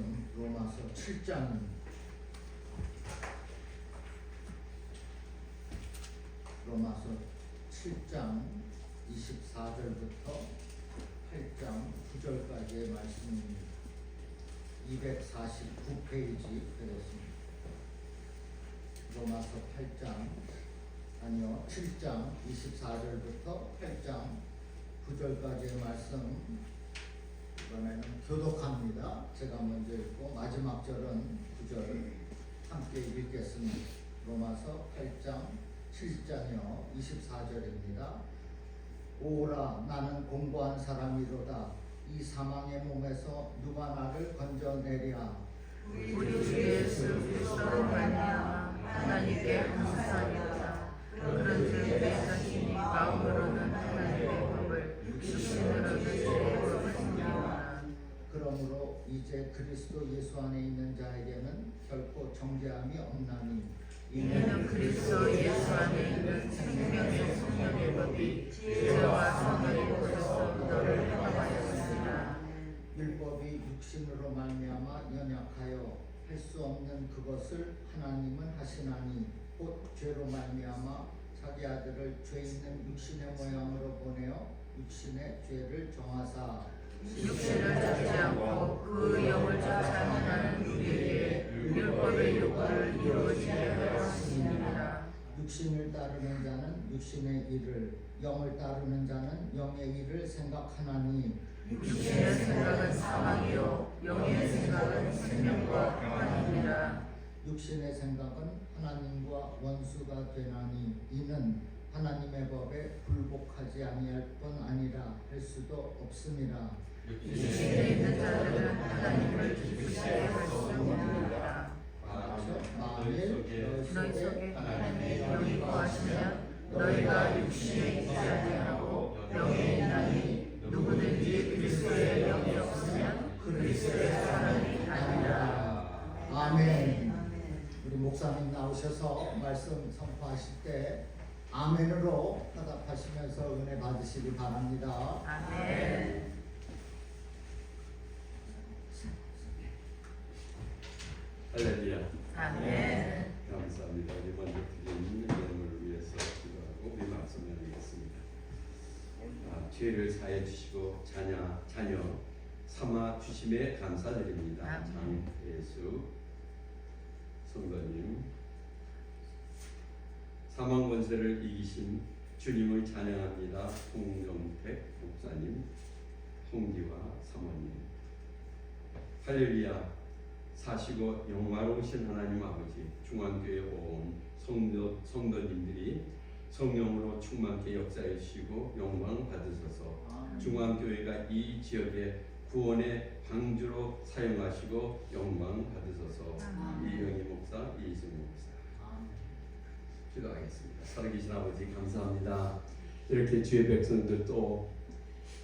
말씀 로마서 7장 로마서 7장 24절부터 8장 9절까지의 말씀입니다. 249페이지 되겠습니다. 로마서 7장 24절부터 8장 9절까지의 말씀, 이번에는 교독합니다. 제가 먼저 읽고 마지막 절은 9절 함께 읽겠습니다. 로마서 8장 7장이요 24절입니다. 오라, 나는 공고한 사람이로다. 이 사망의 몸에서 누가 나를 건져내랴. 우리 주 예수 그리스도로 말미암아 하나님께 감사하리로다. 그런즉 내 자신이 마음으로는 하나님의 법을, 육신으로는 죄의 법을 행하노라. 그러므로 이제 그리스도 예수 안에 있는 자에게는 결코 정죄함이 없나니, 이는 그리스도 예수 안에 있는 생명의 성령의 법이 지혜와 선을 보여서 너를 행하였습니다. 율법이 육신으로 말미암아 연약하여 할 수 없는 그것을 하나님은 하시나니, 곧 죄로 말미암아 자기 아들을 죄 있는 육신의 모양으로 보내어 육신의 죄를 정하사 육신을 잡지 않고 그 영을 쫓아 행하는 우리에게 율법의 요구를 이루어지게 하였습니다. 육신을 따르는 자는 육신의 일을, 영을 따르는 자는 영의 일을 생각하나니, 육신의 생각은 사망이요 영의 생각은 생명과 평안이니라. 육신의 생각은 하나님과 원수가 되나니, 이는 하나님의 법에 불복하지 아니할 뿐 아니라 할 수도 없음이라. 육신에 있는 자들은 하나님을 기쁘시게 할 수 없느니라. 만일 너희 속에 하나님의 영이 거하시면 너희가 육신에 있지 아니하고 영에 있나니, 누구든지 그리스도의 영이 없으면 그리스도의 사람이 아니라. 아멘. 우리 목사님 나오셔서 말씀 선포하실 때 아멘으로 화답하시면서 은혜 받으시기 바랍니다. 아멘. 할렐루야. 아멘. 감사합니다. 우리 먼저 드리는 예물을 위해서 기도하고 우리 말씀 나누겠습니다. 죄를 사해 주시고 자녀 삼아 주심에 감사드립니다. 아멘. 장예수 성도님, 사망 권세를 이기신 주님을 찬양합니다. 홍정택 목사님, 홍기화 사모님, 할렐루야. 사시고 영화로우신 하나님 아버지, 중앙교회 온 성도님들이 성령으로 충만케 역사해 주시고 영광 받으소서. 중앙교회가 이 지역의 구원의 방주로 사용하시고 영광 받으소서. 이영희 목사, 이희승 목사. 기도하겠습니다. 살아계신 아버지 감사합니다. 이렇게 주의 백성들 또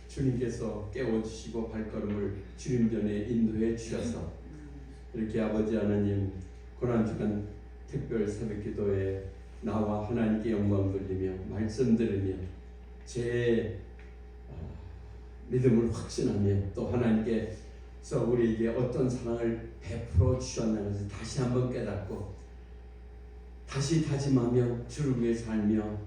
주님께서 깨워주시고 발걸음을 주님 전에 인도해 주셔서 이렇게 아버지 하나님 고난주간 특별 새벽기도에 나와 하나님께 영광 돌리며 말씀 들으며 제 믿음을 확신하며 또 하나님께서 우리에게 어떤 사랑을 베풀어 주셨다는 것을 다시 한번 깨닫고 다시 다짐하며 주를 위해 살며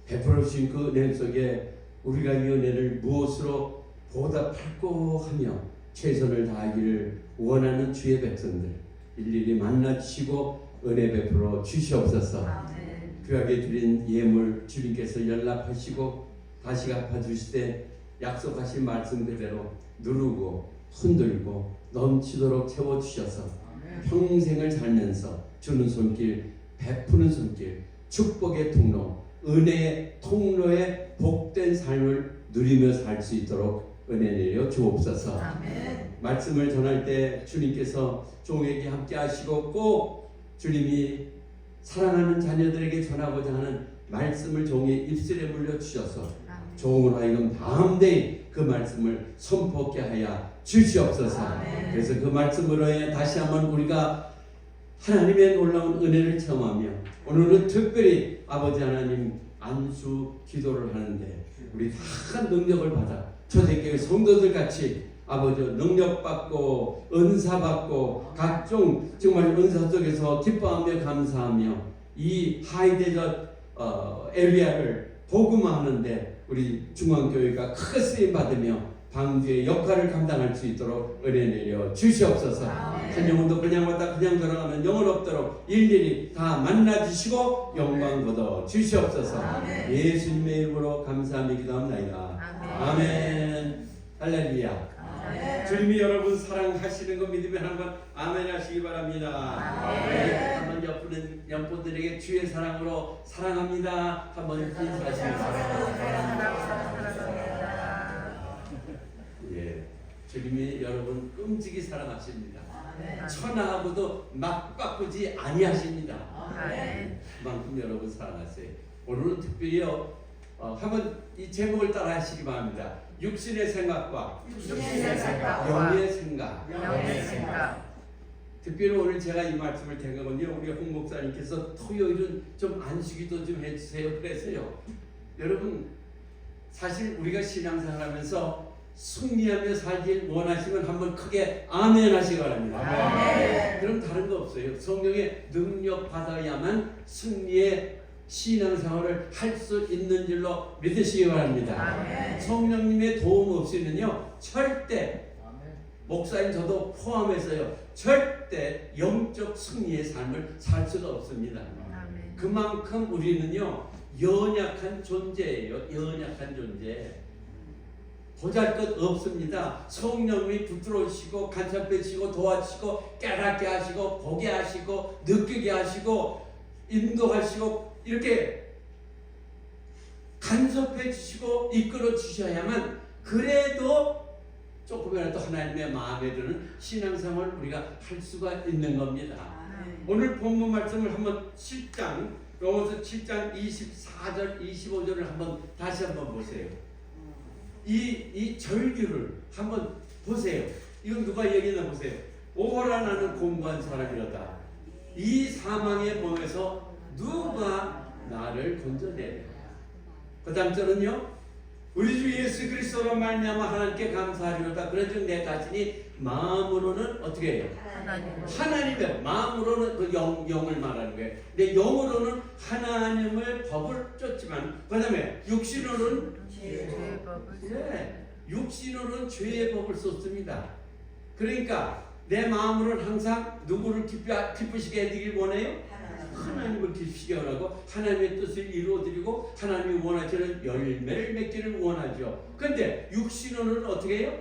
베풀어 주신 그 은혜 속에 우리가 이 은혜를 무엇으로 보답할고 하며 최선을 다하기를 원하는 주의 백성들 일일이 만나주시고 은혜 베풀어 주시옵소서. 아멘. 귀하게 드린 예물 주님께서 연락하시고 다시 갚아주시되 약속하신 말씀 그대로 누르고 흔들고 넘치도록 채워주셔서 평생을 살면서 주는 손길, 베푸는 손길, 축복의 통로, 은혜의 통로에 복된 삶을 누리며 살 수 있도록 은혜 내려 주옵소서. 아멘. 말씀을 전할 때 주님께서 종에게 함께 하시고 꼭 주님이 사랑하는 자녀들에게 전하고자 하는 말씀을 종의 입술에 물려주셔서 종으로 하여금 담대히 그 말씀을 선포하게 하여 주시옵소서. 아멘. 그래서 그 말씀으로 해 다시 한번 우리가 하나님의 놀라운 은혜를 체험하며 오늘은 특별히 아버지 하나님 안수 기도를 하는데 우리 다 능력을 받아 초대교회 성도들 같이 아버지 능력 받고 은사 받고 각종 정말 은사 속에서 기뻐하며 감사하며 이 하이데저 에리아를 복음화하는데 우리 중앙교회가 크게 쓰임 받으며 방주의 역할을 감당할 수 있도록 은혜 내려 주시옵소서. 한 영혼도 그냥 왔다 그냥 돌아가면 영혼 없도록 일일이 다 만나 주시고 영광 거둬 주시옵소서. 예수님의 이름으로 감사하며 기도합니다. 아멘. 할렐루야. 주님이 여러분 사랑하시는 거 믿으면 한번 아멘 하시기 바랍니다. 한번 옆분들에게 주의 사랑으로 사랑합니다. 한번 인사하시겠습니다. 예, 주님이 여러분 끔찍이 사랑하십니다. 천하하고도 막 바꾸지 아니하십니다. 그만큼 여러분 사랑하세요. 오늘은 특별히요 한번 이 제목을 따라 하시기 바랍니다. 육신의 생각과 영의 생각. 특별히 오늘 제가 이 말씀을 된 거는요, 우리 홍 목사님께서 토요일은 좀 안식일도 좀 해주세요 그래서요. 여러분 사실 우리가 신앙생활하면서 승리하며 살길 원하시면 한번 크게 아멘 하시기 바랍니다. 그럼 다른 거 없어요. 성령의 능력 받아야만 승리의 신앙생활을 할 수 있는 줄로 믿으시기 바랍니다. 성령님의 도움 없이는요 절대 목사님 저도 포함해서요 절대 영적 승리의 삶을 살 수가 없습니다. 그만큼 우리는요 연약한 존재예요. 연약한 존재. 보잘것 없습니다. 성령이 붙들어주시고 간섭해 주시고 도와주시고 깨닫게 하시고 보게 하시고 느끼게 하시고 인도하시고 이렇게 간섭해 주시고 이끌어 주셔야만 그래도 조금이라도 하나님의 마음에 드는 신앙생활을 우리가 할 수가 있는 겁니다. 오늘 본문 말씀을 한번 7장 로마서 7장 24절 25절을 한번 다시 한번 보세요. 이 절규를 한번 보세요. 이건 누가 얘기나 보세요. 오호라 나는 공부한 사람이로다. 이 사망의 몸에서 누가 나를 건져내려. 그 다음 절은요. 우리 주 예수 그리스도로 말미암아 하나님께 감사하리로다. 그런즉 내 자신이 마음으로는 어떻게 해요? 하나님의 마음으로는 그 영을 말하는 거예요. 내 영으로는 하나님의 법을 쫓지만 그 다음에 육신으로는 죄의 법을 네, 육신으로는 죄의 법을 썼습니다. 그러니까 내 마음으로는 항상 누구를 기쁘시게 해드리길 원해요? 하나님을 기쁘시게 원하고 하나님의 뜻을 이루어드리고 하나님이 원하시는 열매를 맺기를 원하죠. 그런데 육신으로는 어떻게 해요?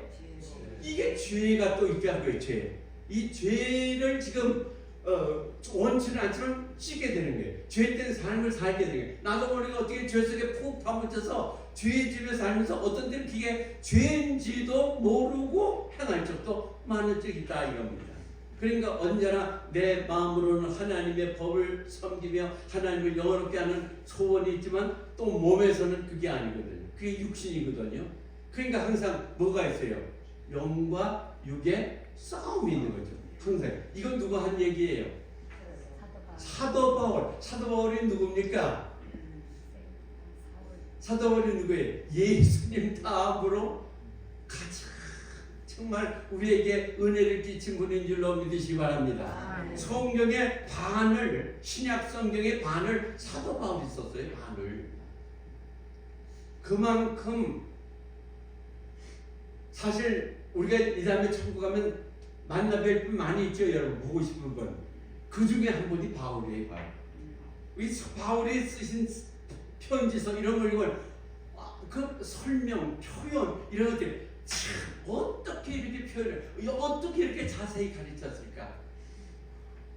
이게 죄가 또 있게 한 거예요. 죄. 이 죄를 지금 원치는 않지만 씻게 되는 거예요. 죄된 삶을 살게 되는 거예요. 나도 모르게 어떻게 죄 속에 푹 파묻혀서 죄의 집에 살면서 어떤 때는 그게 죄인지도 모르고 행할 적도 많은 적이 있다 이겁니다. 그러니까 언제나 내 마음으로는 하나님의 법을 섬기며 하나님을 영원롭게 하는 소원이 있지만 또 몸에서는 그게 아니거든요. 그게 육신이거든요. 그러니까 항상 뭐가 있어요? 영과 육의 싸움이 있는 거죠. 항상. 이건 누가 한 얘기예요? 사도 바울. 사도 바울이 누굽니까? 사도 바울이 누구예요? 예수님 다음으로 가장 정말 우리에게 은혜를 끼친 분인 줄로 믿으시기 바랍니다. 성경의 반을 신약 성경의 반을 사도 바울이 썼어요. 반을. 그만큼 사실 우리가 이 다음에 천국 가면 만나뵐 분 많이 있죠. 여러분 보고 싶은 분. 그 중에 한 분이 바울이에요. 이 바울이 쓰신 편지서 이런 걸 읽으면 그 설명, 표현 이런 것들 참 어떻게 이렇게 표현을 어떻게 이렇게 자세히 가르쳤을까?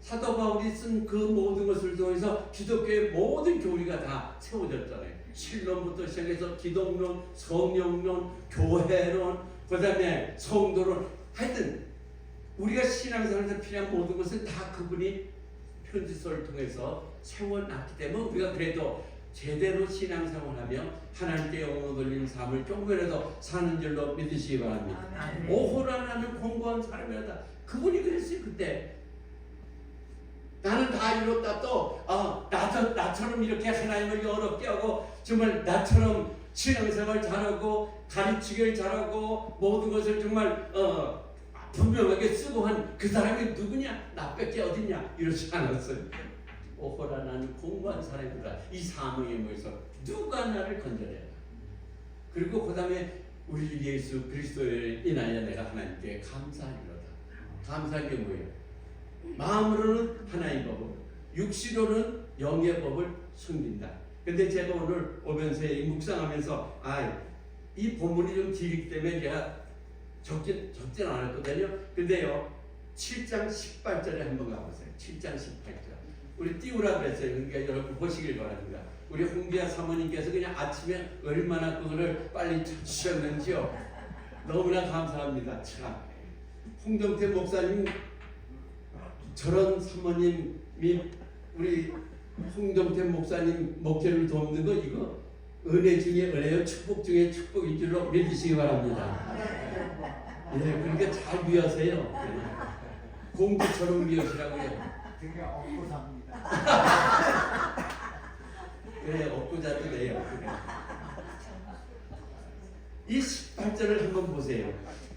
사도 바울이 쓴 그 모든 것을 통해서 기독교의 모든 교리가 다 세워졌잖아요. 신론부터 시작해서 기독론, 성령론, 교회론, 그 다음에 성도론 하여튼 우리가 신앙생활에서 필요한 모든 것은 다 그분이 편지서를 통해서 세워놨기 때문에 우리가 그래도 제대로 신앙생활하며 하나님께 영광 돌리는 삶을 조금이라도 사는 줄로 믿으시기 바랍니다. 오호라 나는 공부한 사람이라다. 그분이 그랬어요. 그때 나는 다 이뤘다. 또 나처럼 이렇게 하나님을 어렵게 하고 정말 나처럼 신앙생활 잘하고 가르치길 잘하고 모든 것을 정말 분명하게 쓰고 한 그 사람이 누구냐? 나밖에 어딨냐? 이러지 않았어요. 오호라 나는 공부한 사람이다. 이 사명에 모여서 누가 나를 건져내라. 그리고 그 다음에 우리 예수 그리스도에 인하여 내가 하나님께 감사하리로다. 감사한 게 뭐예요? 마음으로는 하나님 법을, 육시로는 영의 법을 숨긴다. 근데 제가 오늘 오면서 묵상하면서 이 본문이 좀 길기 때문에 제가 적진 않았거든요. 근데요 7장 18절에 한번 가보세요. 7장 18절 우리 띄우라 그랬어요. 그러니까 여러분 보시길 바랍니다. 우리 홍기아 사모님께서 그냥 아침에 얼마나 그거를 빨리 찾으셨는지요. 너무나 감사합니다. 참 홍정태 목사님 저런 사모님이 우리 홍정태 목사님 목회를 돕는 거 이거 은혜 중에 은혜요 축복 중에 축복인 줄로 믿으시기 바랍니다. 예, 그러니까 잘 미워하세요. 공주처럼 미워시라고요. 되게 얻고 삽니다. 그래 얻고 자도 돼요. 그래. 이 18절을 한번 보세요.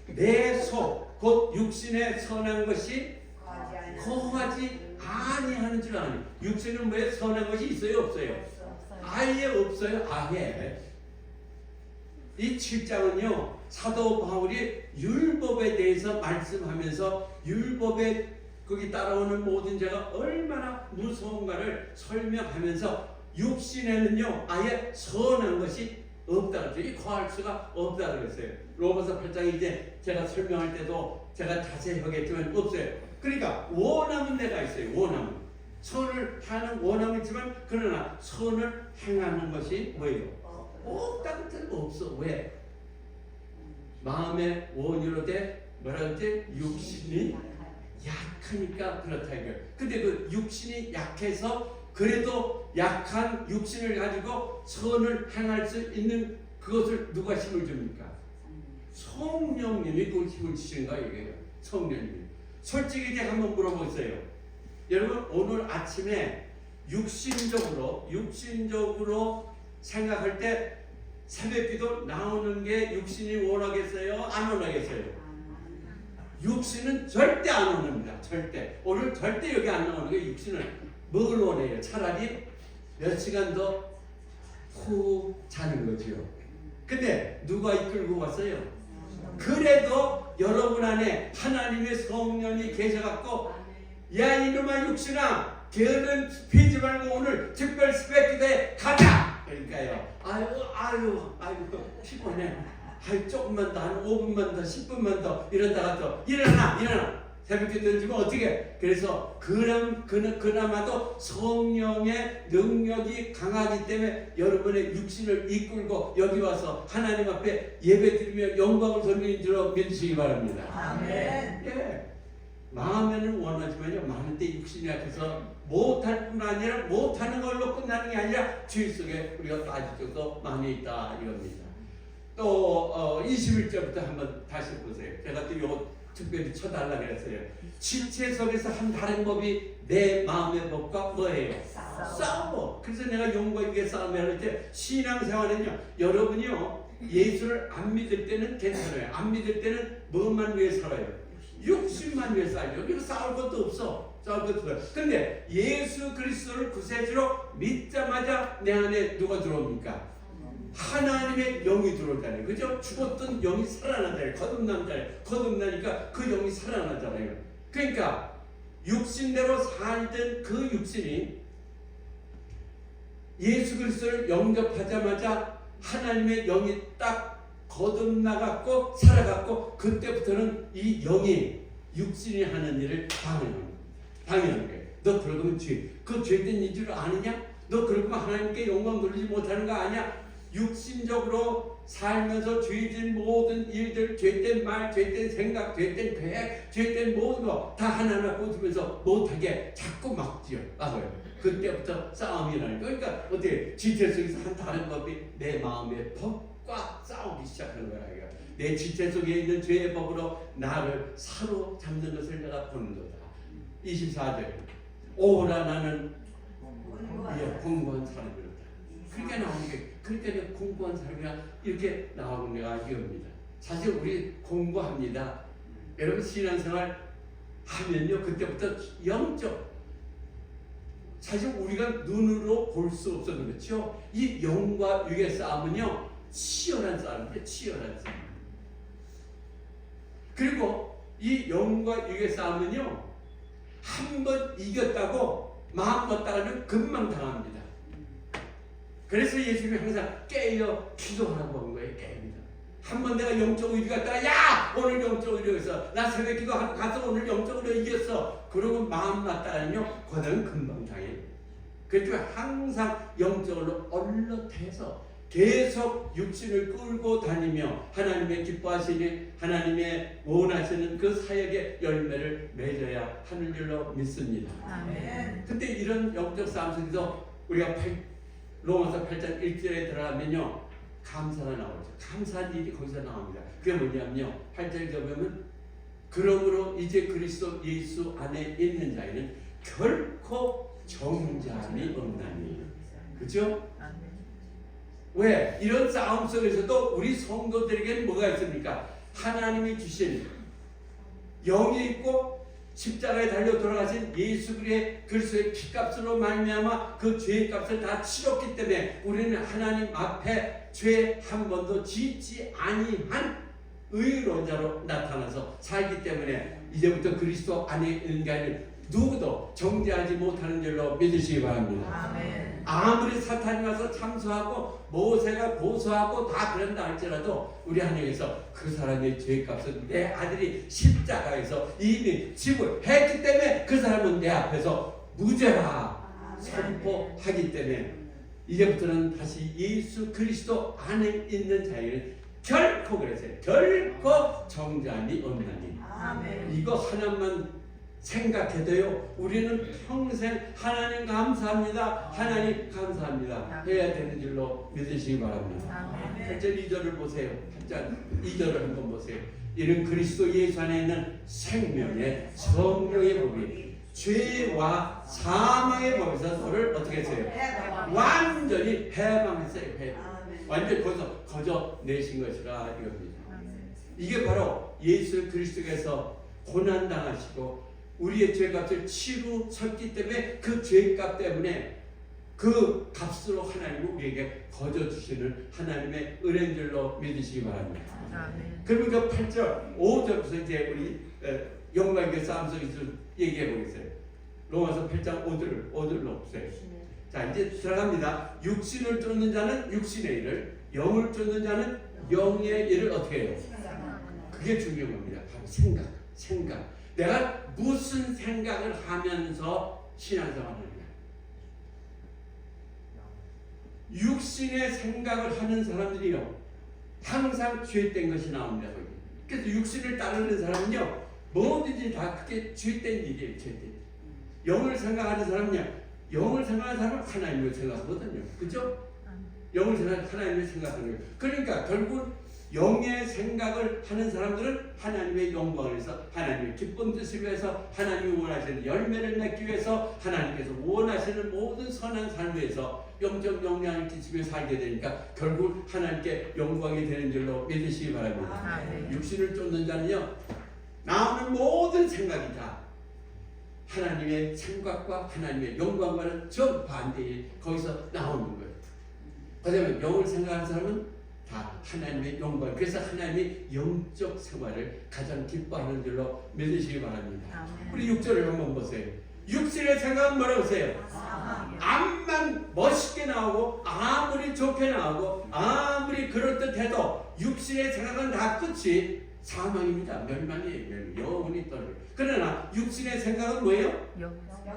내 속 곧 육신에 선한 것이 거하지 아니하는 줄 아니. 육신은 왜 선한 것이 있어요 없어요? 아예 없어요. 아예. 이 7장은요 사도 바울이 율법에 대해서 말씀하면서 율법에 거기 따라오는 모든 죄가 얼마나 무서운가를 설명하면서 육신에는요 아예 선한 것이 없다 그랬어요. 거할 수가 없다 그랬어요. 로마서 8장 이제 제가 설명할 때도 제가 자세히 하겠지만 없어요. 그러니까 원함은 내가 있어요. 원함은 선을 하는 원함은 있지만 그러나 선을 행하는 것이 뭐예요? 없다는 뜻은 없어. 왜? 마음의 원유로 돼 뭐라 그랬지? 육신이 약하니까 그렇다 이거예요. 근데 그 육신이 약해서 그래도 약한 육신을 가지고 선을 행할 수 있는 그것을 누가 힘을 줍니까? 성령님이 그 힘을 주시는 거예요. 이게 성령님이. 솔직히 제가 한번 물어보세요. 여러분 오늘 아침에 육신적으로 생각할 때 새벽기도 나오는 게 육신이 원하겠어요? 안 원하겠어요? 육신은 절대 안 원합니다. 절대. 오늘 절대 여기 안 나오는 게 육신은 뭘 원해요? 차라리 몇 시간 더 후 자는 거죠. 근데 누가 이끌고 왔어요? 그래도 여러분 안에 하나님의 성령이 계셔갖고 야 이놈아 육신아 게으른 피지 말고 오늘 특별 새벽기도에 가자. 그러니까요. 아유 피곤해. 조금만 더 한 5분만 더 10분만 더 이러다가 또 일어나 새벽기도 던지면 어떻게? 그래서 그나마도 성령의 능력이 강하기 때문에 여러분의 육신을 이끌고 여기 와서 하나님 앞에 예배드리며 영광을 돌리는 줄로 믿으시기 바랍니다. 아멘. 예. 마음에는 원하지만요 많은 때 육신이 약해서 못할 뿐 아니라 못하는 걸로 끝나는 게 아니라 죄 속에 우리가 빠질 적도 많이 있다 이겁니다. 또 21절부터 한번 다시 보세요. 제가 또 이거 특별히 쳐달라고 했어요. 지체 속에서 한 다른 법이 내 마음의 법과 뭐예요? 싸워. 그래서 내가 용과 육의 싸움을 할 때 신앙생활은요 여러분이요 예수를 안 믿을 때는 괜찮아요. 안 믿을 때는 뭐만 위해 살아요? 육신만 위해 살죠. 그리고 싸울 것도 없어. 싸울 것도 없어. 근데 예수 그리스도를 구세주로 믿자마자 내 안에 누가 들어옵니까? 하나님의 영이 들어오잖아요. 그죠? 죽었던 영이 살아나잖아요. 거듭나니까 그 영이 살아나잖아요. 그러니까 육신대로 살던 그 육신이 예수 그리스도를 영접하자마자 하나님의 영이 딱 거듭나갖고 살아갖고 그때부터는 이 영이 육신이 하는 일을 당연한 거예요. 너 그러면 그 죄된 일줄 아느냐? 너 그러면 하나님께 영광 돌리지 못하는 거 아니야? 육신적으로 살면서 죄진 모든 일들, 죄된 말, 죄된 생각, 죄된 계획, 죄된 모든 거 다 하나하나 꽂으면서 못하게 자꾸 막지요. 그때부터 싸움이라는 거예요. 그러니까 어떻게 지체 속에서 한 다른 법이 내 마음의 법과 싸우기 시작하는 거야. 내 지체 속에 있는 죄의 법으로 나를 사로잡는 것을 내가 보는 거다. 24절 오라 나는 공고한 사람이로다. 그렇게 나오는 게 그러니까 공부한 사람이 이렇게 나오는 데가 이겁니다. 사실 우리 공부합니다. 여러분 신앙생활 하면요 그때부터 영적 사실 우리가 눈으로 볼 수 없어도 그렇죠. 이 영과 육의 싸움은요 치열한 싸움이에요. 치열한 싸움. 그리고 이 영과 육의 싸움은요 한 번 이겼다고 마음 먹다가는 금방 당합니다. 그래서 예수님이 항상 깨어 기도하라고 한 거예요. 깨입니다. 한 번 내가 영적으로 이겼다가 야 오늘 영적으로 이겼어. 나 새벽 기도하고 가서 오늘 영적으로 이겼어. 그러고 마음 놨다가는요 그다음 금방 당해요. 그래서 항상 영적으로 얼럿해서 계속 육신을 끌고 다니며 하나님의 기뻐하시니 하나님의 원하시는 그 사역의 열매를 맺어야 하는 줄로 믿습니다. 아멘. 근데 이런 영적 싸움 속에서 우리가 로마서 8장 1절에 들어가면요 감사가 나오죠. 감사한 일이 거기서 나옵니다. 그게 뭐냐면요 8절에 보면 그러므로 이제 그리스도 예수 안에 있는 자에는 결코 정죄함이 없나니. 그죠? 아멘. 왜? 이런 싸움 속에서도 우리 성도들에게는 뭐가 있습니까? 하나님이 주신 영이 있고 십자가에 달려 돌아가신 예수 그리스도의 피값으로 말미암아 그 죄의 값을 다 치렀기 때문에 우리는 하나님 앞에 죄 한 번도 짓지 아니한 의로자로 나타나서 살기 때문에 이제부터 그리스도 안에 있는 자는 누구도 정죄하지 못하는 줄로 믿으시기 바랍니다. 아멘. 아무리 사탄이 와서 참소하고 모세가 고소하고 다 그런다 할지라도 우리 하나님께서 그 사람의 죄값은 내 아들이 십자가에서 이미 지불했기 때문에 그 사람은 내 앞에서 무죄라 선포하기 때문에 이제부터는 다시 예수 그리스도 안에 있는 자에는 결코 그랬어요. 결코 정죄함이 없나니. 아멘. 이거 하나만 생각해도요 우리는 평생 하나님 감사합니다 하나님 감사합니다 해야 되는 줄로 믿으시기 바랍니다. 8절 2절을 보세요. 8절 2절을 한번 보세요. 이는 그리스도 예수 안에 있는 생명의 성령의 법이 죄와 사망의 법에서 너를 어떻게 했어요? 완전히 해방했어요. 완전히 거기서 거저내신 것이라 이겁니다. 이게 바로 예수 그리스도께서 고난당하시고 우리의 죄값을 치루셨기 때문에 그 죄값 때문에 그 값으로 하나님은 우리에게 거저 주시는 하나님의 은혜인 줄로 믿으시기 바랍니다. 아멘. 그러면 그 8절 5절부터 이제 우리 영광의 싸움 속에서 얘기해 보겠어요. 로마서 8장 5절을 놓으세요. 자 이제 들어갑니다. 육신을 쫓는 자는 육신의 일을, 영을 쫓는 자는 영의 일을 어떻게 해요? 그게 중요한 겁니다. 바로 생각. 내가 무슨 생각을 하면서 신앙생활을 하느냐. 육신의 생각을 하는 사람들이요 항상 죄된 것이 나옵니다. 그래서 육신을 따르는 사람은요 뭐든지 다 그게 죄된 일이에요. 죄된. 영을 생각하는 사람은요 영을 생각하는 사람은 하나님을 생각하거든요. 그죠? 영을 생각하는 하나님을 생각하는 거예요. 그러니까 결국 영의 생각을 하는 사람들은 하나님의 영광을 위해서 하나님의 기쁜 뜻을 위해서 하나님이 원하시는 열매를 맺기 위해서 하나님께서 원하시는 모든 선한 삶을 위해서 영적 영향을 끼치며 살게 되니까 결국 하나님께 영광이 되는 줄로 믿으시기 바랍니다. 아멘. 육신을 쫓는 자는요 나오는 모든 생각이 다 하나님의 생각과 하나님의 영광과는 정반대에 거기서 나오는 거예요. 그다음에 영을 생각하는 사람은 다 하나님의 영광. 그래서 하나님의 영적 생활을 가장 기뻐하는 줄로 믿으시기 바랍니다. 아멘. 우리 6절을 한번 보세요. 육신의 생각은 뭐라고 하세요? 암만 멋있게 나오고 아무리 좋게 나오고 아무리 그럴듯해도 육신의 생각은 다 끝이 사망입니다. 멸망이에요. 영원히 떨어져요. 그러나 육신의 생각은 뭐예요?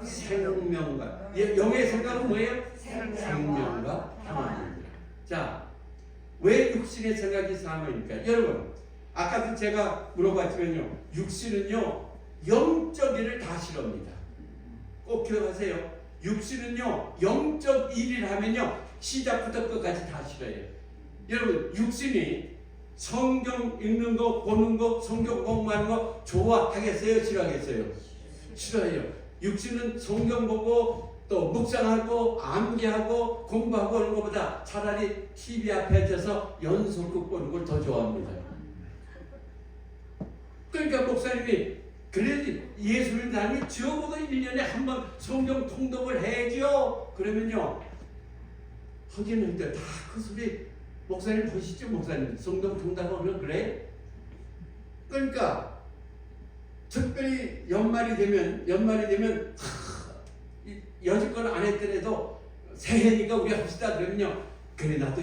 생명과 영의 생각은 뭐예요? 생명과 평안입니다. 자, 왜 육신의 생각이 사망입니까? 여러분, 아까도 제가 물어봤지만요, 육신은요 영적 일을 다 싫어합니다. 꼭 기억하세요. 육신은요 영적 일을 하면요 시작부터 끝까지 다 싫어해요. 여러분, 육신이 성경 읽는 거, 보는 거, 성경 공부하는 거 좋아하겠어요? 싫어하겠어요? 싫어해요. 육신은 성경 보고 또 묵상하고 암기하고 공부하고 하는 것보다 차라리 TV 앞에 앉아서 연속극 보는 걸 더 좋아합니다. 그러니까 목사님이 그래도 예수 믿는 사람이 적어도 1년에 한 번 성경 통독을 해야죠. 그러면요 하기는 했는데 다 그 소리 목사님 보시죠. 목사님 성경 통독하면 그래? 그러니까 특별히 연말이 되면 여지껏 안 했더라도 새해니까 우리 합시다 그러면요 그래 나도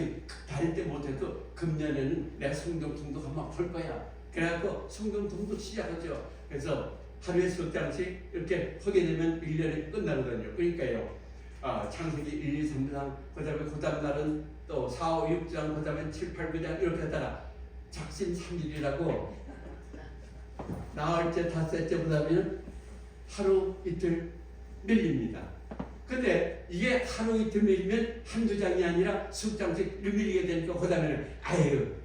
다닐 때 못해도 금년에는 내가 성경 통독 한번 볼 거야. 그래갖고 성경 통독 시작하죠. 그래서 하루에 석 장씩 이렇게 하게 되면 1년이 끝나거든요. 그러니까요 창세기 1, 2, 3장 그 다음 날은 또 4, 5, 6장 그 다음에 7, 8, 9장 이렇게 하다가 작심 3일이라고 나흘째 닷새째보다 하면 하루 이틀 밀립니다. 근데 이게 하루 이틀 밀리면 한두 장이 아니라 석 장씩 밀리게 되니까 그 다음에는 아유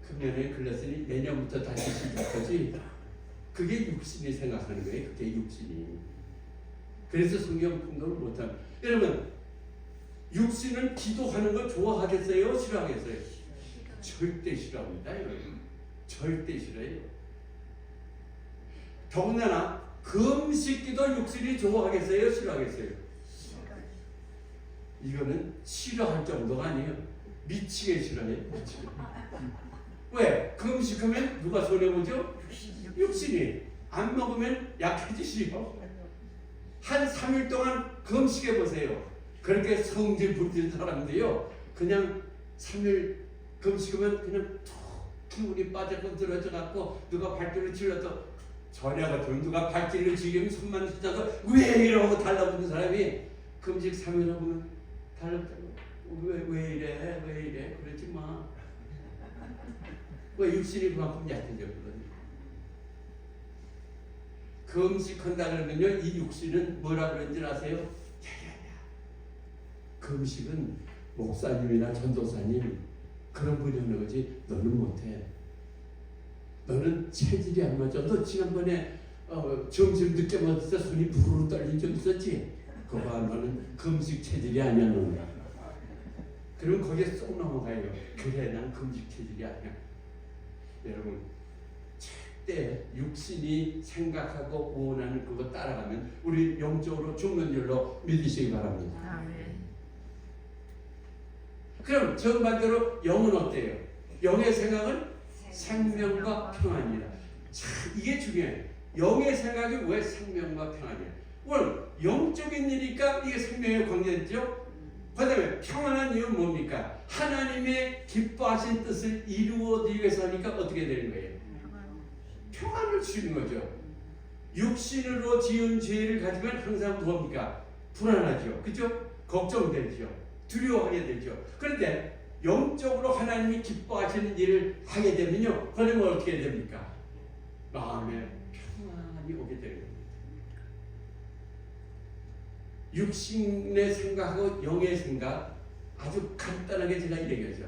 금년에 걸렸으니 내년부터 다시 시작하지. 그게 육신이 생각하는 거예요. 그게 육신이. 그래서 성경 통독을 못하면 여러분 육신은 기도하는 걸 좋아하겠어요? 싫어하겠어요? 절대 싫어합니다. 여러분. 절대 싫어해요. 더군다나 금식기도 육신이 좋아하겠어요? 싫어하겠어요? 이거는 싫어할 정도가 아니에요. 미치게 싫어해요. 미치게. 왜? 금식하면 누가 손해보죠? 육신이. 안 먹으면 약해지시요. 한 3일 동안 금식해보세요. 그렇게 성질 부리는 사람들이요 그냥 3일 금식하면 그냥 툭 기운이 빠져서 들어져갖고 누가 발길을 찔러도 전혀 같으면 누가 발길을 지르면 손만 휘자고 왜 이러고 달라붙는 사람이 금식 3일 하면 달라붙고 왜 이래 그러지 마. 왜 육신이 그만큼 약해졌거든요. 금식한다 그러면요 이 육신은 뭐라 그런지 아세요? 금식은 목사님이나 전도사님 그런 분이 하는 거지 너는 못해. 너는 체질이 안 맞아. 너 지난번에 점심 늦게 먹었을 때 손이 부르르 떨린 적 있었지? 그거 봐 너는 금식 체질이 아니야 너는. 그러면 거기에 쏙 넘어가요. 그래 난 금식 체질이 아니야. 여러분 절대 육신이 생각하고 원하는 그거 따라가면 우리 영적으로 죽는 줄로 믿으시기 바랍니다. 아멘. 그럼 정반대로 영은 어때요? 영의 생각은 생명과 평안이라. 참 이게 중요해요. 영의 생각이 왜 생명과 평안이야? 오늘 영적인 일이니까 이게 생명에 관계되죠. 그 다음에 평안한 이유는 뭡니까? 하나님의 기뻐하신 뜻을 이루어드리기 위해서 하니까 어떻게 되는 거예요? 평안을 주시는 거죠. 육신으로 지은 죄를 가지면 항상 뭡니까? 불안하죠. 그죠? 걱정되죠. 두려워하게 되죠. 그런데 영적으로 하나님이 기뻐하시는 일을 하게 되면요. 그러면 어떻게 됩니까? 마음에 평안이 오게 되는 겁니다. 육신의 생각하고 영의 생각 아주 간단하게 제가 얘기하죠.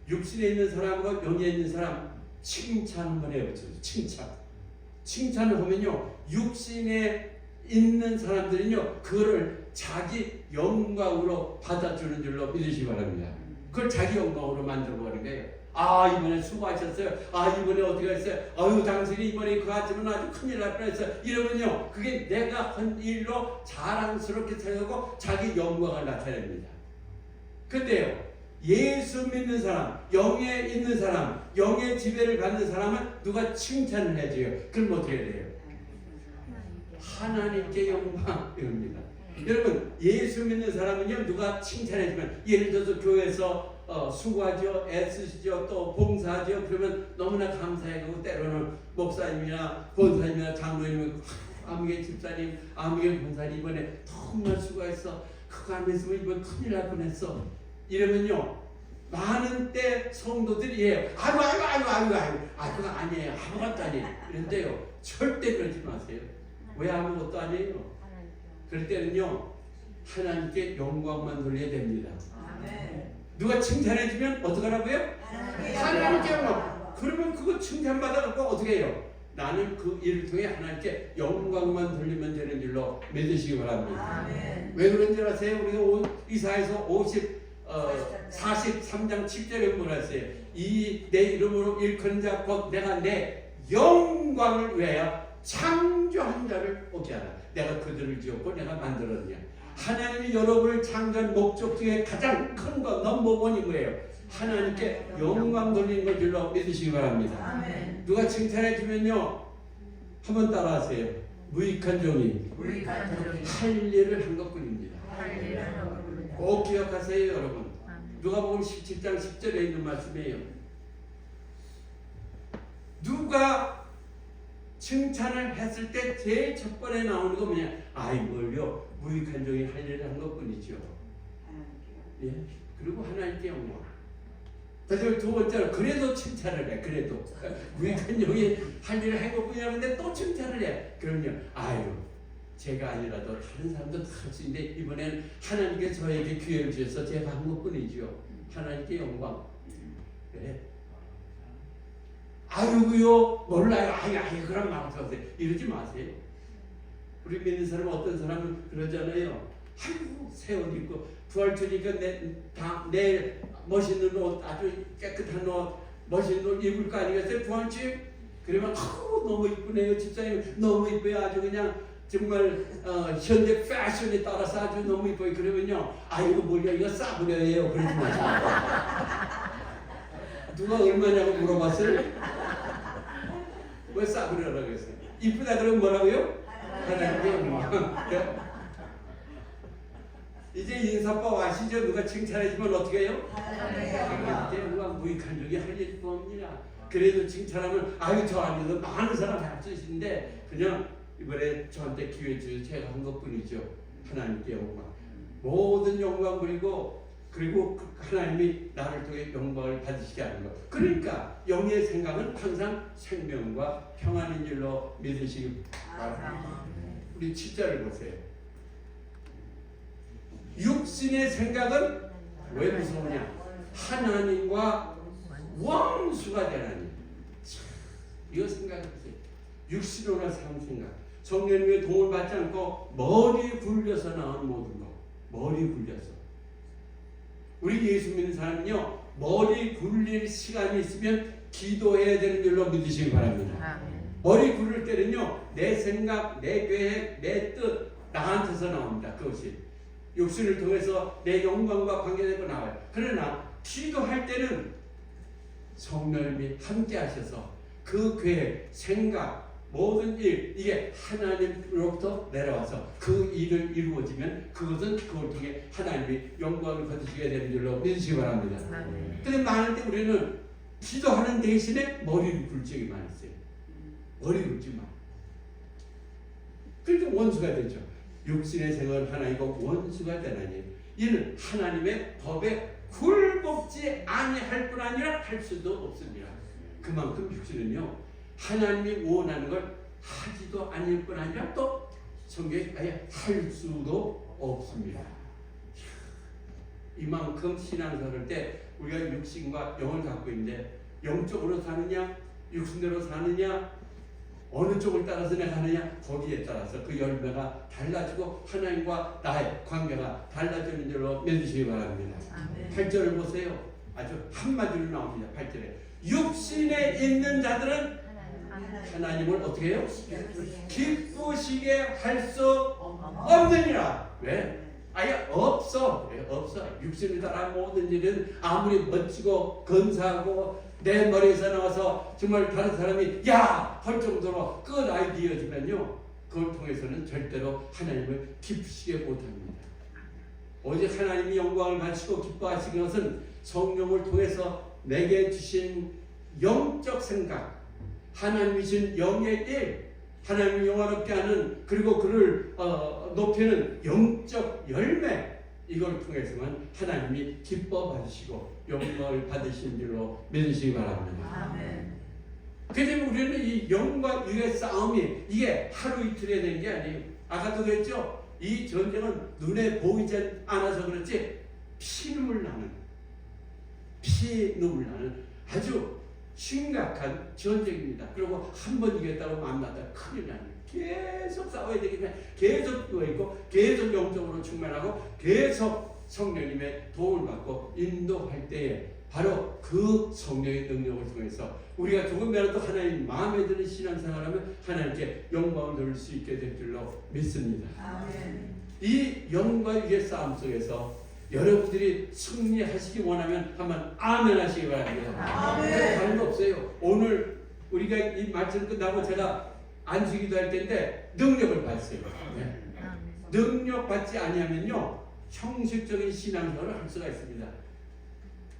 육신에 있는 사람과 영에 있는 사람 칭찬 한번 해보죠. 칭찬을 하면요. 육신에 있는 사람들은요. 그거를 자기 영광으로 받아주는 줄로 믿으시기 바랍니다. 그걸 자기 영광으로 만들어버리는 거예요. 아 이번에 수고하셨어요. 아 이번에 어떻게 했어요. 아유 당신이 이번에 그거 하지만 아주 큰일 날 뻔했어요. 이러면요. 그게 내가 한 일로 자랑스럽게 생각하고 자기 영광을 나타냅니다. 근데요. 예수 믿는 사람, 영에 있는 사람, 영의 지배를 받는 사람은 누가 칭찬을 해줘요. 그럼 어떻게 돼요? 하나님께 영광입니다. 여러분 예수 믿는 사람은요 누가 칭찬해주면 예를 들어서 교회에서 수고하죠, 애쓰시죠, 또 봉사하죠. 그러면 너무나 감사해하고 때로는 목사님이나 권사님이나 장로님, 아무개 집사님, 아무개 권사님 이번에 정말 수고했어. 그거 안 했으면 이번 큰일 날 뻔했어. 이러면요 많은 때 성도들이 해요. 아이고 그거 아니에요. 아무것도 아니에요. 이런데요 절대 그러지 마세요. 왜 아무것도 아니에요? 그럴 때는요 하나님께 영광만 돌려야 됩니다. 아멘. 누가 칭찬해주면 어떡하라고요? 하나님께 영광. 그러면 그거 칭찬받아갖고 어떻게 해요? 나는 그 일을 통해 하나님께 영광만 돌리면 되는 줄로 믿으시기 바랍니다. 아멘. 왜 그런지 아세요? 우리가 이사야서 43장 7절에 뭐라 했어요? 이 내 이름으로 일컫는 자 곧 내가 내 영광을 위하여 창조한 자를 오게 하라. 내가 그들을 지었고 내가 만들었냐. 하나님이 여러분을 창조한 목적 중에 가장 큰 거 넘버원이 뭐예요? 하나님께 영광 돌리는 걸 줄로 믿으시기 바랍니다. 아멘. 누가 칭찬해 주면요, 한번 따라하세요. 무익한 종이 무익한 종이 할 일을 한 것뿐입니다. 할 일을 하고 꼭 기억하세요, 여러분. 아멘. 누가복음 17장 10절에 있는 말씀이에요. 누가 칭찬을 했을 때 제일 첫 번에 나오는 거 뭐냐? 아이 뭘요? 무익한 종이 할 일을 한 것뿐이죠. 예. 그리고 하나님께 영광. 그래서 두 번째로 그래도 칭찬을 해. 그래도 무익한 종이 할 일을 한 것뿐이라 근데 또 칭찬을 해. 그럼요. 아유 제가 아니라도 다른 사람도 다 할 수 있는데 이번엔 하나님께 저에게 기회를 주셔서 제가 한 것뿐이죠. 하나님께 영광. 그래. 아유요 몰라요. 아유 그런 마음 쓰세요. 이러지 마세요. 우리 믿는 사람 어떤 사람은 그러잖아요. 아이고 새 옷 입고 부활주니까 내 멋있는 옷 아주 깨끗한 옷 멋있는 옷 입을 거 아니겠어요? 부활주 그러면 너무 이쁘네요. 집사님 너무 이뻐요. 아주 그냥 정말 현대 패션에 따라서 아주 너무 이뻐요. 그러면요 아이고 뭐야 이거 싸구려예요. 그러지 마세요. 누가 얼마냐고 물어봤어요? 왜 싸구려라고 했어요? 이쁘다 그러면 뭐라고요? 하나님께 영광. 이제 인사법 아시죠? 누가 칭찬해주면 어떻게 해요? 하나님께 영광. 무익한 적이 할 일 뻔합니다. 그래도 칭찬하면 아유 저 안에도 많은 사람 할 수 있는데 그냥 이번에 저한테 기회 주셔서 제가 한 것뿐이죠. 하나님께 영광. 모든 영광 그리고 하나님이 나를 통해 영광을 받으시게 하는 것. 그러니까 영의 생각은 항상 생명과 평안인 줄로 믿으시기 바랍니다. 우리 7절을 보세요. 육신의 생각은 왜 무서우냐? 하나님과 원수가 되나니. 이거 생각해보세요. 육신으로 사는 생각. 성령님의 도움을 받지 않고 머리 굴려서 나온 모든 것. 머리 굴려서. 우리 예수 믿는 사람은요 머리 굴릴 시간이 있으면 기도해야 되는 줄로 믿으시기 바랍니다. 머리 굴릴 때는요 내 생각, 내 계획, 내 뜻 나한테서 나옵니다. 그것이 육신을 통해서 내 영광과 관계되고 나와요. 그러나 기도할 때는 성령님이 함께 하셔서 그 계획, 생각 모든 일 이게 하나님으로부터 내려와서 그 일을 이루어지면 그것은 그걸 통해 하나님이 영광을 받으시게 되는 줄로 믿으시기 바랍니다. 근데 많을 때 우리는 기도하는 대신에 머리를 굴 적이 많았어요. 머리 굴지 마. 그러니까 원수가 되죠. 육신의 생은 하나이고 원수가 되나니 이는 하나님의 법에 굴복지 아니할 뿐 아니라 할 수도 없습니다. 그만큼 육신은요 하나님이 원하는 걸 하지도 않을 뿐 아니라 또 성경에 아예 할 수도 없습니다. 이만큼 신앙생활할 때 우리가 육신과 영을 갖고 있는데 영적으로 사느냐 육신대로 사느냐 어느 쪽을 따라서 내가 하느냐 거기에 따라서 그 열매가 달라지고 하나님과 나의 관계가 달라지는 줄로 믿으시기 바랍니다. 8절을 보세요. 아주 한마디로 나옵니다. 8절에 육신에 있는 자들은 하나님을 어떻게 해요? 기쁘시게 할 수 없느니라. 왜? 아예 없어. 없어. 육신을 따라 모든 일은 아무리 멋지고 근사하고 내 머리에서 나와서 정말 다른 사람이 야! 할 정도로 끝 아이디어지면요 그걸 통해서는 절대로 하나님을 기쁘시게 못합니다. 오직 하나님이 영광을 받으시고 기뻐하시는 것은 성령을 통해서 내게 주신 영적 생각 하나님이 주신 영의 일 하나님을 영화롭게 하는 그리고 그를 높이는 영적 열매 이걸 통해서만 하나님이 기뻐 받으시고 영광을 받으신 줄로 믿으시기 바랍니다. 그래서 우리는 이 영과 육의 싸움이 이게 하루 이틀에 된 게 아니에요. 아까도 그랬죠. 이 전쟁은 눈에 보이지 않아서 그렇지 피눈물 나는 아주 심각한 전쟁입니다. 그리고 한 번 이겼다고 만나다 큰일 나는 계속 싸워야 되기 때문에 계속 누워있고 계속 영적으로 충만하고 계속 성령님의 도움을 받고 인도할 때에 바로 그 성령의 능력을 통해서 우리가 조금이라도 하나님 마음에 드는 신앙생활하면 하나님께 영광을 돌릴 수 있게 될 줄로 믿습니다. 아멘. 이 영과 육의 싸움 속에서 여러분들이 승리하시기 원하면 한번 아멘 하시기 바랍니다. 아멘. 다른 거 없어요. 오늘 우리가 이 말씀 끝나고 제가 안수기도 할 텐데 능력을 받으세요. 네. 능력 받지 아니하면요 형식적인 신앙생활을 할 수가 있습니다.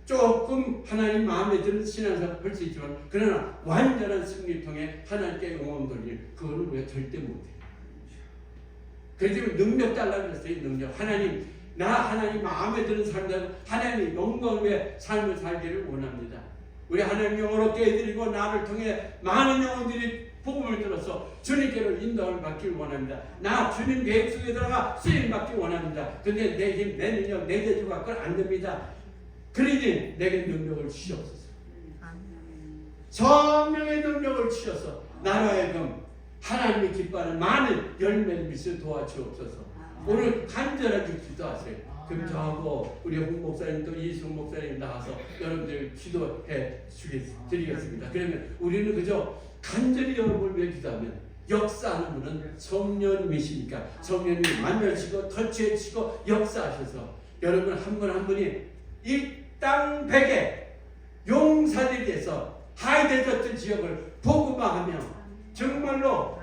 조금 하나님 마음에 드는 신앙생활을 할 수 있지만 그러나 완전한 승리를 통해 하나님께 영광 돌리는 그거는 우리가 절대 못해요. 그래서 능력 달라고 그랬어요. 능력. 하나님 마음에 드는 삶들 하나님의 영광을 위해 삶을 살기를 원합니다. 우리 하나님 영으로 깨드리고 나를 통해 많은 영혼들이 복음을 들어서 주님께로 인도를 받기를 원합니다. 나 주님 계획 속에 들어가 쓰임 받기 원합니다. 근데 내 힘, 내 능력, 내 재주 갖고는 안 됩니다. 그러니 내게 능력을 주시옵소서. 성령의 능력을 주셔서 나로 하여금 하나님이 기뻐하는 많은 열매를 맺을 도와주옵소서. 오늘 간절하게 기도하세요. 그럼 저하고 우리 홍 목사님 또 이승 목사님 나와서 여러분들 기도해 드리겠습니다. 그러면 우리는 그저 간절히 여러분을 위해 기도하면 역사하는 분은 성령님이시니까 성령님이 만나시고 터치해주시고 역사하셔서 여러분 한 분 한 분이 일당백의 용사들이 돼서 하이데저트 지역을 복음화하며 정말로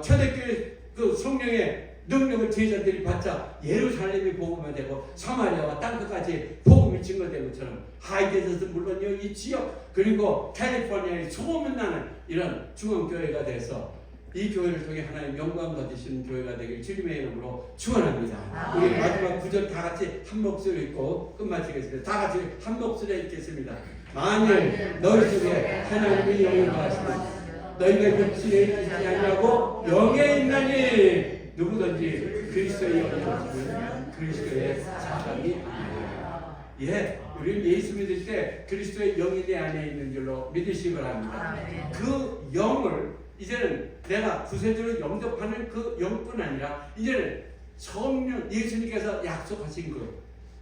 초대교회 그 성령의 능력을 제자들이 받자 예루살렘이 복음화되고 사마리아와 땅끝까지 복음이 증거된 것처럼 하이데저트 물론요 이 지역 그리고 캘리포니아의 소문나는 이런 중앙교회가 돼서 이 교회를 통해 하나님 영광 받으시는 교회가 되길 주님의 이름으로 축원합니다. 우리 마지막 구절 다 같이 한 목소리 읽고 끝마치겠습니다. 다 같이 한 목소리에 읽겠습니다. 만일 너희 중에 하나님의 영을 받으시면 너희가 육신에 있지 아니하고 영에 있나니 누구든지 그리스도의 영이 없으면 그리스도의 사람이 아니에요. 예, 우리는 예수 믿을 때 그리스도의 영이 내 안에 있는 줄로 믿으시기 바랍니다. 그 영을 이제는 내가 구세주로 영접하는 그 영뿐 아니라 이제는 성령 예수님께서 약속하신 것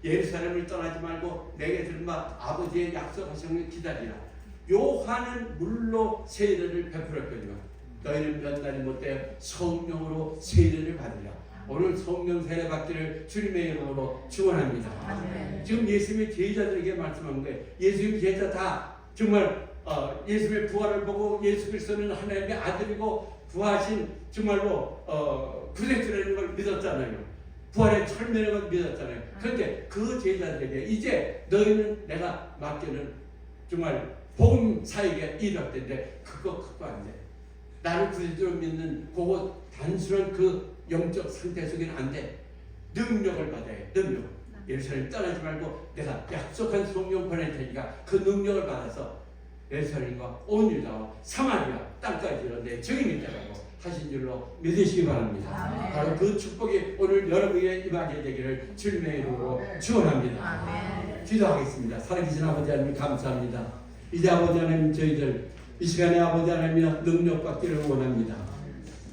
예루살렘을 떠나지 말고 내게 들은 바 아버지의 약속하신 걸 기다리라. 요한은 물로 세례를 베풀었거니와 너희는 몇 날이 못되어 성령으로 세례를 받으라. 오늘 성령 세례 받기를 주님의 이름으로 축원합니다. 지금 예수님의 제자들에게 말씀한 거예요. 예수님 제자 다 정말 예수님의 부활을 보고 예수 그리스도는 하나님의 아들이고 부하신 정말로 구세주라는 걸 믿었잖아요. 부활의 철면인 걸 믿었잖아요. 그런데 그 제자들에게 이제 너희는 내가 맡기는 정말 복음 사역에 이르렀는데 그거 안 돼. 나를 구세주로 믿는 그거 단순한 그 영적 상태 속에는 안 돼. 능력을 받아야 해. 능력. 예루살렘 떠나지 말고 내가 약속한 성령 보낼 테니까 그 능력을 받아서 예루살렘과 온 유다와 사마리아 땅까지 이런데 증인이 되라고 하신 줄로 믿으시기 바랍니다. 바로 그 축복이 오늘 여러분에게 임하게 되기를 주님의 이름으로 축원합니다. 기도하겠습니다. 살아계신 아버지 하나님 감사합니다. 이제 아버지 하나님 저희들 이 시간에 아버지 하나님 능력 받기를 원합니다.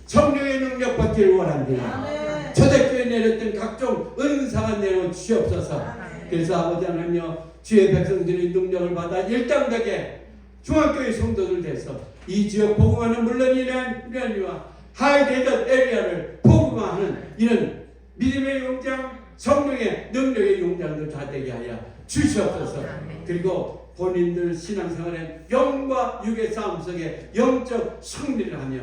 성령의 능력 받기를 원합니다. 초대교회에 내렸던 각종 은사가 내려 주시옵소서. 그래서 아버지 하나님 주의 백성들이 능력을 받아 일당되게 중앙교회 성도들 돼서 이 지역 복음화는 물론이와 하이데저트 에리아를 복음화하는 이런 믿음의 용장 성령의 능력의 용장들 다 되게 하여 주시옵소서. 그리고 본인들 신앙생활에 영과 육의 싸움 속에 영적 승리를 하며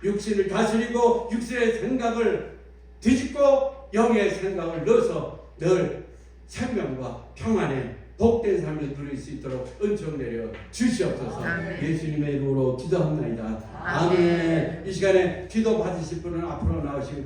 육신을 다스리고 육신의 생각을 뒤집고 영의 생각을 넣어서 늘 생명과 평안에 복된 삶을 누릴 수 있도록 은총 내려 주시옵소서. 예수님의 이름으로 기도합니다. 아멘. 이 시간에 기도 받으실 분은 앞으로 나오시기 바랍니다.